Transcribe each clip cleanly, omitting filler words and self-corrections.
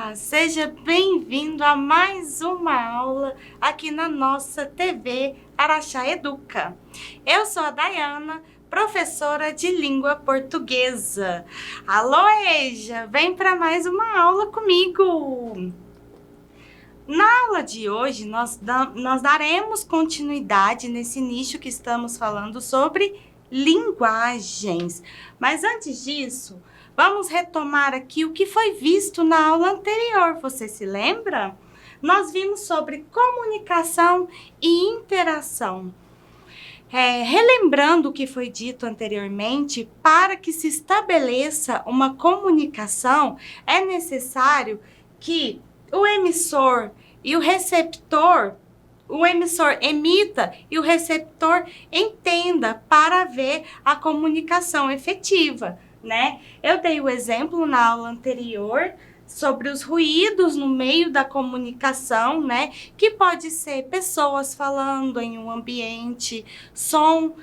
Olá, seja bem-vindo a mais uma aula aqui na nossa TV Araxá Educa. Eu sou a Dayana, professora de língua portuguesa. Alô, Eja, vem para mais uma aula comigo. Na aula de hoje, nós daremos continuidade nesse nicho que estamos falando sobre linguagens. Mas antes disso, vamos retomar aqui o que foi visto na aula anterior. Você se lembra? Nós vimos sobre comunicação e interação. Relembrando o que foi dito anteriormente, para que se estabeleça uma comunicação, é necessário que o emissor e o receptor, o emissor emita e o receptor entenda para ver a comunicação efetiva, né? Eu dei o exemplo na aula anterior sobre os ruídos no meio da comunicação, né? Que pode ser pessoas falando em um ambiente, som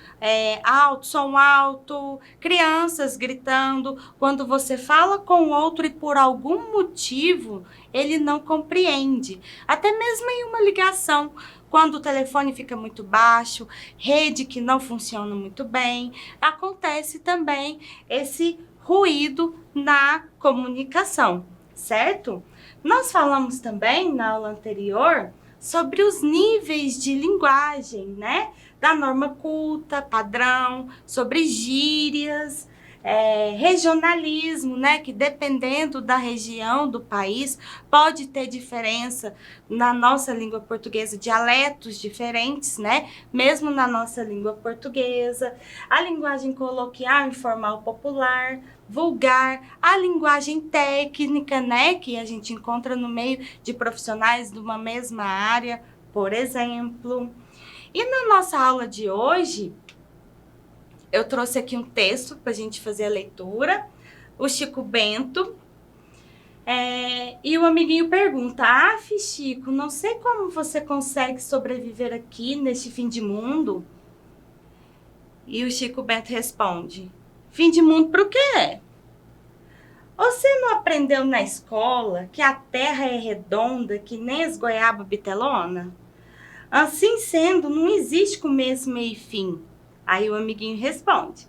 alto, crianças gritando. Quando você fala com o outro e por algum motivo ele não compreende. Até mesmo em uma ligação, quando o telefone fica muito baixo, rede que não funciona muito bem, acontece também esse ruído na comunicação. Certo? Nós falamos também na aula anterior sobre os níveis de linguagem, né? Da norma culta, padrão, sobre gírias, regionalismo, né? Que dependendo da região do país, pode ter diferença na nossa língua portuguesa, dialetos diferentes, né? Mesmo na nossa língua portuguesa, a linguagem coloquial, informal, popular, vulgar, a linguagem técnica, né, que a gente encontra no meio de profissionais de uma mesma área, por exemplo. E na nossa aula de hoje, eu trouxe aqui um texto para a gente fazer a leitura, o Chico Bento, e o amiguinho pergunta: Chico, não sei como você consegue sobreviver aqui neste fim de mundo. E o Chico Bento responde: fim de mundo para o quê? Você não aprendeu na escola que a terra é redonda que nem as goiaba bitelona? Assim sendo, não existe começo, meio e fim. Aí o amiguinho responde: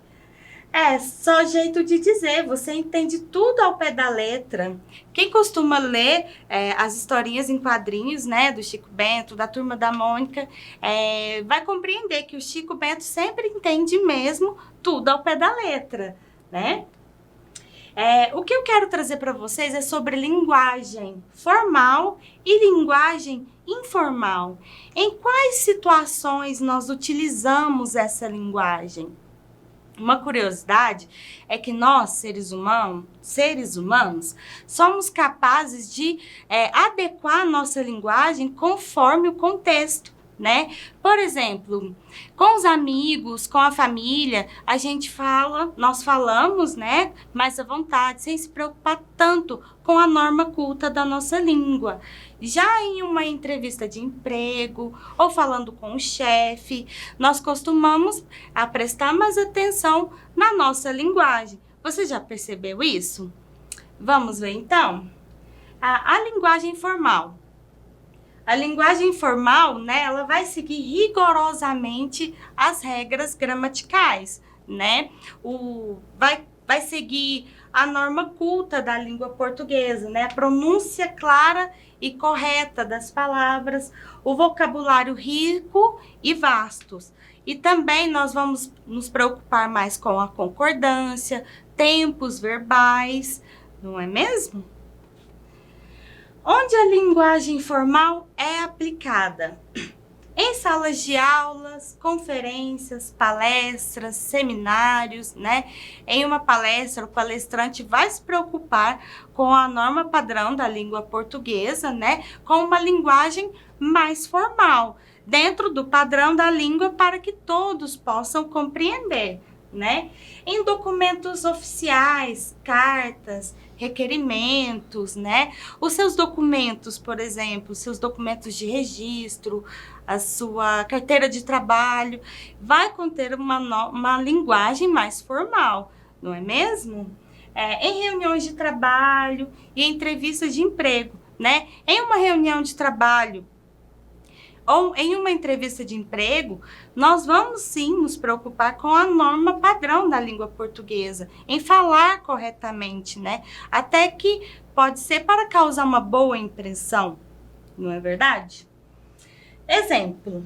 só jeito de dizer, você entende tudo ao pé da letra. Quem costuma ler as historinhas em quadrinhos, né, do Chico Bento, da Turma da Mônica, vai compreender que o Chico Bento sempre entende mesmo tudo ao pé da letra, né? O que eu quero trazer para vocês é sobre linguagem formal e linguagem informal. Em quais situações nós utilizamos essa linguagem? Uma curiosidade é que nós, seres humanos, somos capazes de adequar a nossa linguagem conforme o contexto, né? Por exemplo, com os amigos, com a família, a gente fala, nós falamos, né? Mais à vontade, sem se preocupar tanto com a norma culta da nossa língua. Já em uma entrevista de emprego ou falando com o chefe, nós costumamos prestar mais atenção na nossa linguagem. Você já percebeu isso? Vamos ver então? A linguagem formal. A linguagem formal, né, ela vai seguir rigorosamente as regras gramaticais, né? Vai seguir a norma culta da língua portuguesa, né? A pronúncia clara e correta das palavras, o vocabulário rico e vastos. E também nós vamos nos preocupar mais com a concordância, tempos verbais, não é mesmo? Onde a linguagem formal é aplicada? Em salas de aulas, conferências, palestras, seminários, né? Em uma palestra, o palestrante vai se preocupar com a norma padrão da língua portuguesa, né? Com uma linguagem mais formal, dentro do padrão da língua para que todos possam compreender, né? Em documentos oficiais, cartas, requerimentos, né? Os seus documentos, por exemplo, seus documentos de registro, a sua carteira de trabalho, vai conter uma linguagem mais formal, não é mesmo? em reuniões de trabalho e entrevistas de emprego, né? Em uma reunião de trabalho ou em uma entrevista de emprego, nós vamos sim nos preocupar com a norma padrão da língua portuguesa, em falar corretamente, né? Até que pode ser para causar uma boa impressão, não é verdade? Exemplo.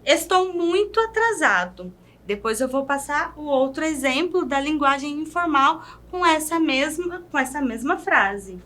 Estou muito atrasado. Depois eu vou passar o outro exemplo da linguagem informal com essa mesma frase.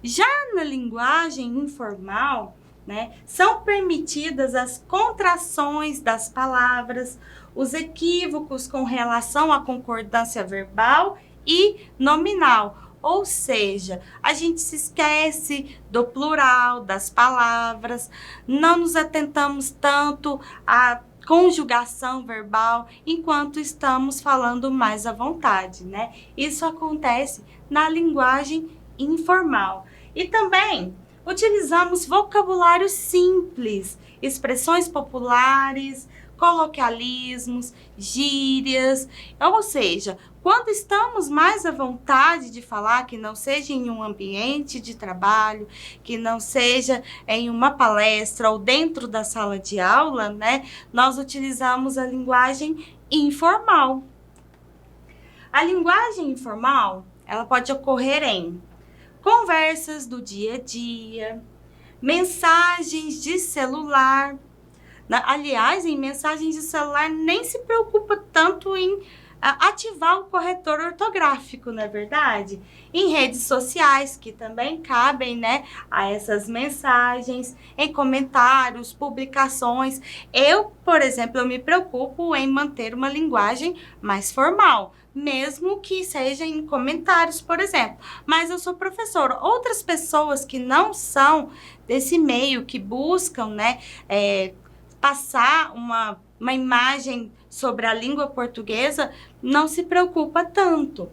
Já na linguagem informal, né, são permitidas as contrações das palavras, os equívocos com relação à concordância verbal e nominal. Ou seja, a gente se esquece do plural das palavras, não nos atentamos tanto à conjugação verbal enquanto estamos falando mais à vontade, né? Isso acontece na linguagem informal. E também utilizamos vocabulário simples, expressões populares, coloquialismos, gírias, ou seja, quando estamos mais à vontade de falar, que não seja em um ambiente de trabalho, que não seja em uma palestra ou dentro da sala de aula, né, nós utilizamos a linguagem informal. A linguagem informal, ela pode ocorrer em conversas do dia a dia, mensagens de celular. Aliás, em mensagens de celular nem se preocupa tanto em ativar o corretor ortográfico, não é verdade? Em redes sociais, que também cabem, né, a essas mensagens, em comentários, publicações. Eu, por exemplo, eu me preocupo em manter uma linguagem mais formal, mesmo que seja em comentários, por exemplo. Mas eu sou professora. Outras pessoas que não são desse meio, que buscam, né, passar uma imagem sobre a língua portuguesa, não se preocupa tanto.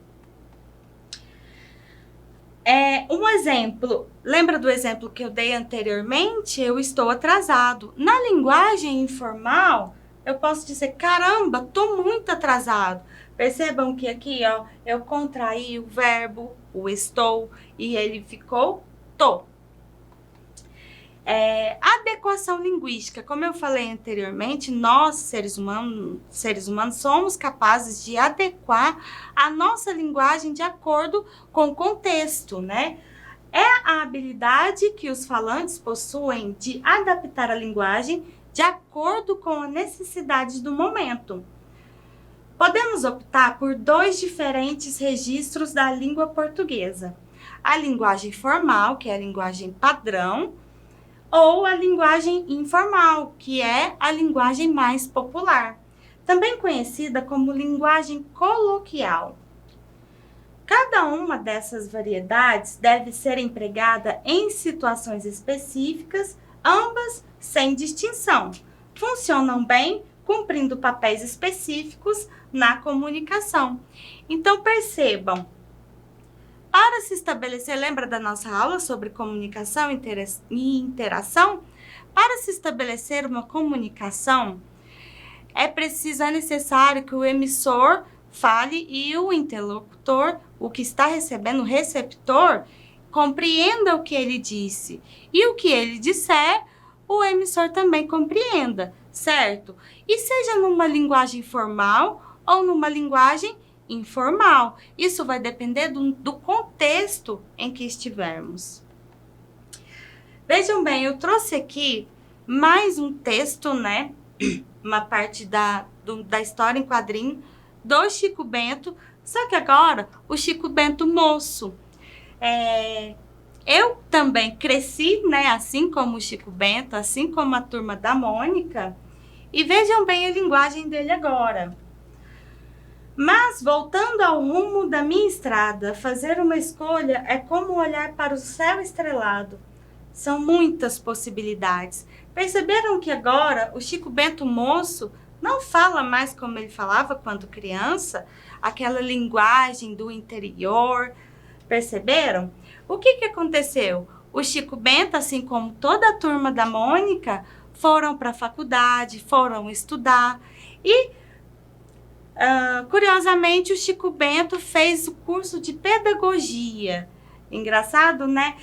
Um exemplo, lembra do exemplo que eu dei anteriormente? Eu estou atrasado. Na linguagem informal, eu posso dizer, caramba, estou muito atrasado. Percebam que aqui, ó, eu contraí o verbo, o estou, e ele ficou tô. Adequação linguística. Como eu falei anteriormente, nós, seres humanos, somos capazes de adequar a nossa linguagem de acordo com o contexto, né? É a habilidade que os falantes possuem de adaptar a linguagem de acordo com a necessidade do momento. Podemos optar por dois diferentes registros da língua portuguesa. A linguagem formal, que é a linguagem padrão, ou a linguagem informal, que é a linguagem mais popular, também conhecida como linguagem coloquial. Cada uma dessas variedades deve ser empregada em situações específicas, ambas sem distinção. Funcionam bem, cumprindo papéis específicos na comunicação. Então, percebam, para se estabelecer, lembra da nossa aula sobre comunicação e interação? Para se estabelecer uma comunicação, é necessário que o emissor fale e o interlocutor, o que está recebendo, o receptor, compreenda o que ele disse. E o que ele disser, o emissor também compreenda, certo? E seja numa linguagem formal ou numa linguagem informal. Isso vai depender do contexto em que estivermos. Vejam bem, eu trouxe aqui mais um texto, né? Uma parte da história em quadrinho do Chico Bento, só que agora o Chico Bento moço. Eu também cresci, né? Assim como o Chico Bento, assim como a turma da Mônica, e vejam bem a linguagem dele agora. Mas, voltando ao rumo da minha estrada, fazer uma escolha é como olhar para o céu estrelado. São muitas possibilidades. Perceberam que agora o Chico Bento moço não fala mais como ele falava quando criança? Aquela linguagem do interior. Perceberam? O que aconteceu? O Chico Bento, assim como toda a turma da Mônica, foram para a faculdade, foram estudar e Curiosamente, o Chico Bento fez o curso de pedagogia. Engraçado, né?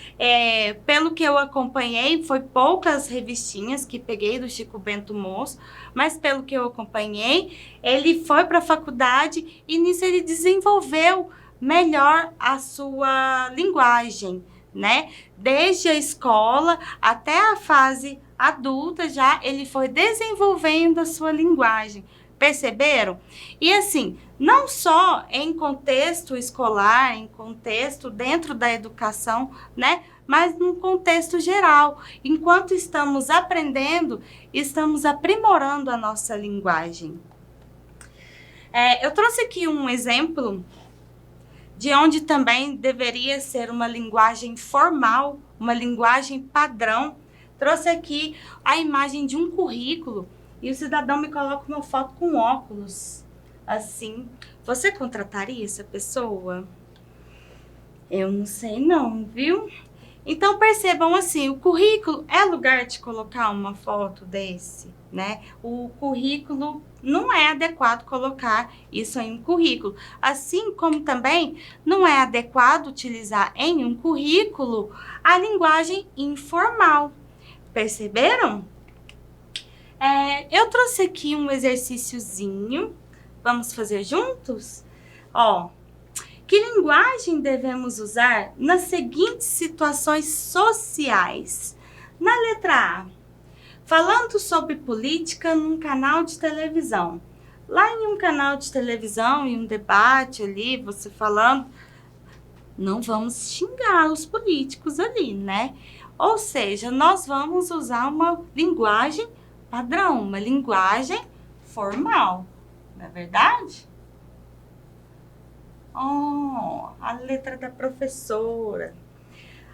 Pelo que eu acompanhei, foi poucas revistinhas que peguei do Chico Bento Moço, mas pelo que eu acompanhei, ele foi para a faculdade e nisso ele desenvolveu melhor a sua linguagem, né? Desde a escola até a fase adulta já ele foi desenvolvendo a sua linguagem. Perceberam? E assim, não só em contexto escolar, em contexto dentro da educação, né? Mas num contexto geral. Enquanto estamos aprendendo, estamos aprimorando a nossa linguagem. Eu trouxe aqui um exemplo de onde também deveria ser uma linguagem formal, uma linguagem padrão. Trouxe aqui a imagem de um currículo e o cidadão me coloca uma foto com óculos, assim. Você contrataria essa pessoa? Eu não sei não, viu? Então percebam assim, o currículo é lugar de colocar uma foto desse, né? O currículo não é adequado colocar isso em um currículo. Assim como também não é adequado utilizar em um currículo a linguagem informal. Perceberam? Eu trouxe aqui um exercíciozinho. Vamos fazer juntos? Ó, que linguagem devemos usar nas seguintes situações sociais? Na letra A, falando sobre política num canal de televisão. Lá em um canal de televisão, em um debate ali, você falando, não vamos xingar os políticos ali, né? Ou seja, nós vamos usar uma linguagem padrão, uma linguagem formal, não é verdade? Oh, a letra da professora.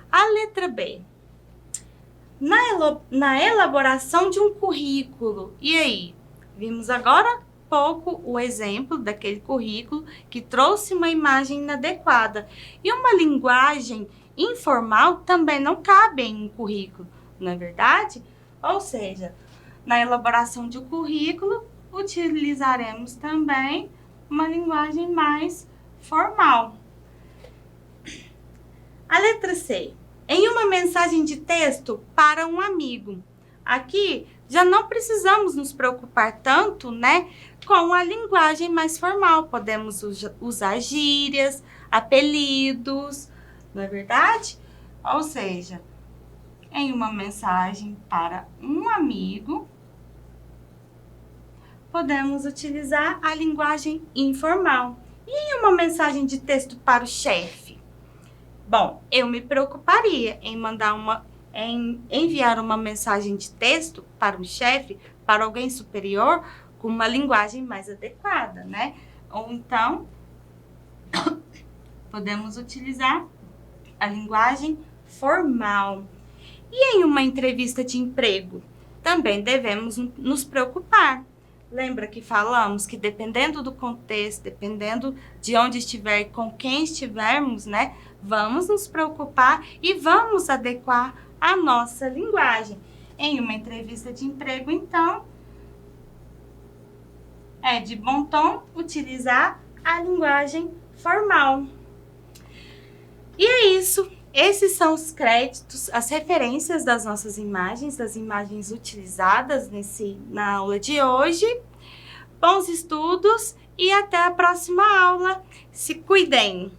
A letra B. Na elaboração de um currículo. E aí? Vimos agora há pouco o exemplo daquele currículo que trouxe uma imagem inadequada. E uma linguagem informal também não cabe em um currículo, não é verdade? Ou seja, na elaboração de um currículo, utilizaremos também uma linguagem mais formal. A letra C. Em uma mensagem de texto para um amigo. Aqui já não precisamos nos preocupar tanto, né, com a linguagem mais formal. Podemos usar gírias, apelidos, não é verdade? Ou seja, em uma mensagem para um amigo, podemos utilizar a linguagem informal. E em uma mensagem de texto para o chefe? Bom, eu me preocuparia em enviar uma mensagem de texto para um chefe, para alguém superior, com uma linguagem mais adequada, né? Ou então, podemos utilizar a linguagem formal. E em uma entrevista de emprego? Também devemos nos preocupar. Lembra que falamos que dependendo do contexto, dependendo de onde estiver, com quem estivermos, né? Vamos nos preocupar e vamos adequar a nossa linguagem. Em uma entrevista de emprego, então, é de bom tom utilizar a linguagem formal. E é isso. Esses são os créditos, as referências das nossas imagens, das imagens utilizadas na aula de hoje. Bons estudos e até a próxima aula. Se cuidem!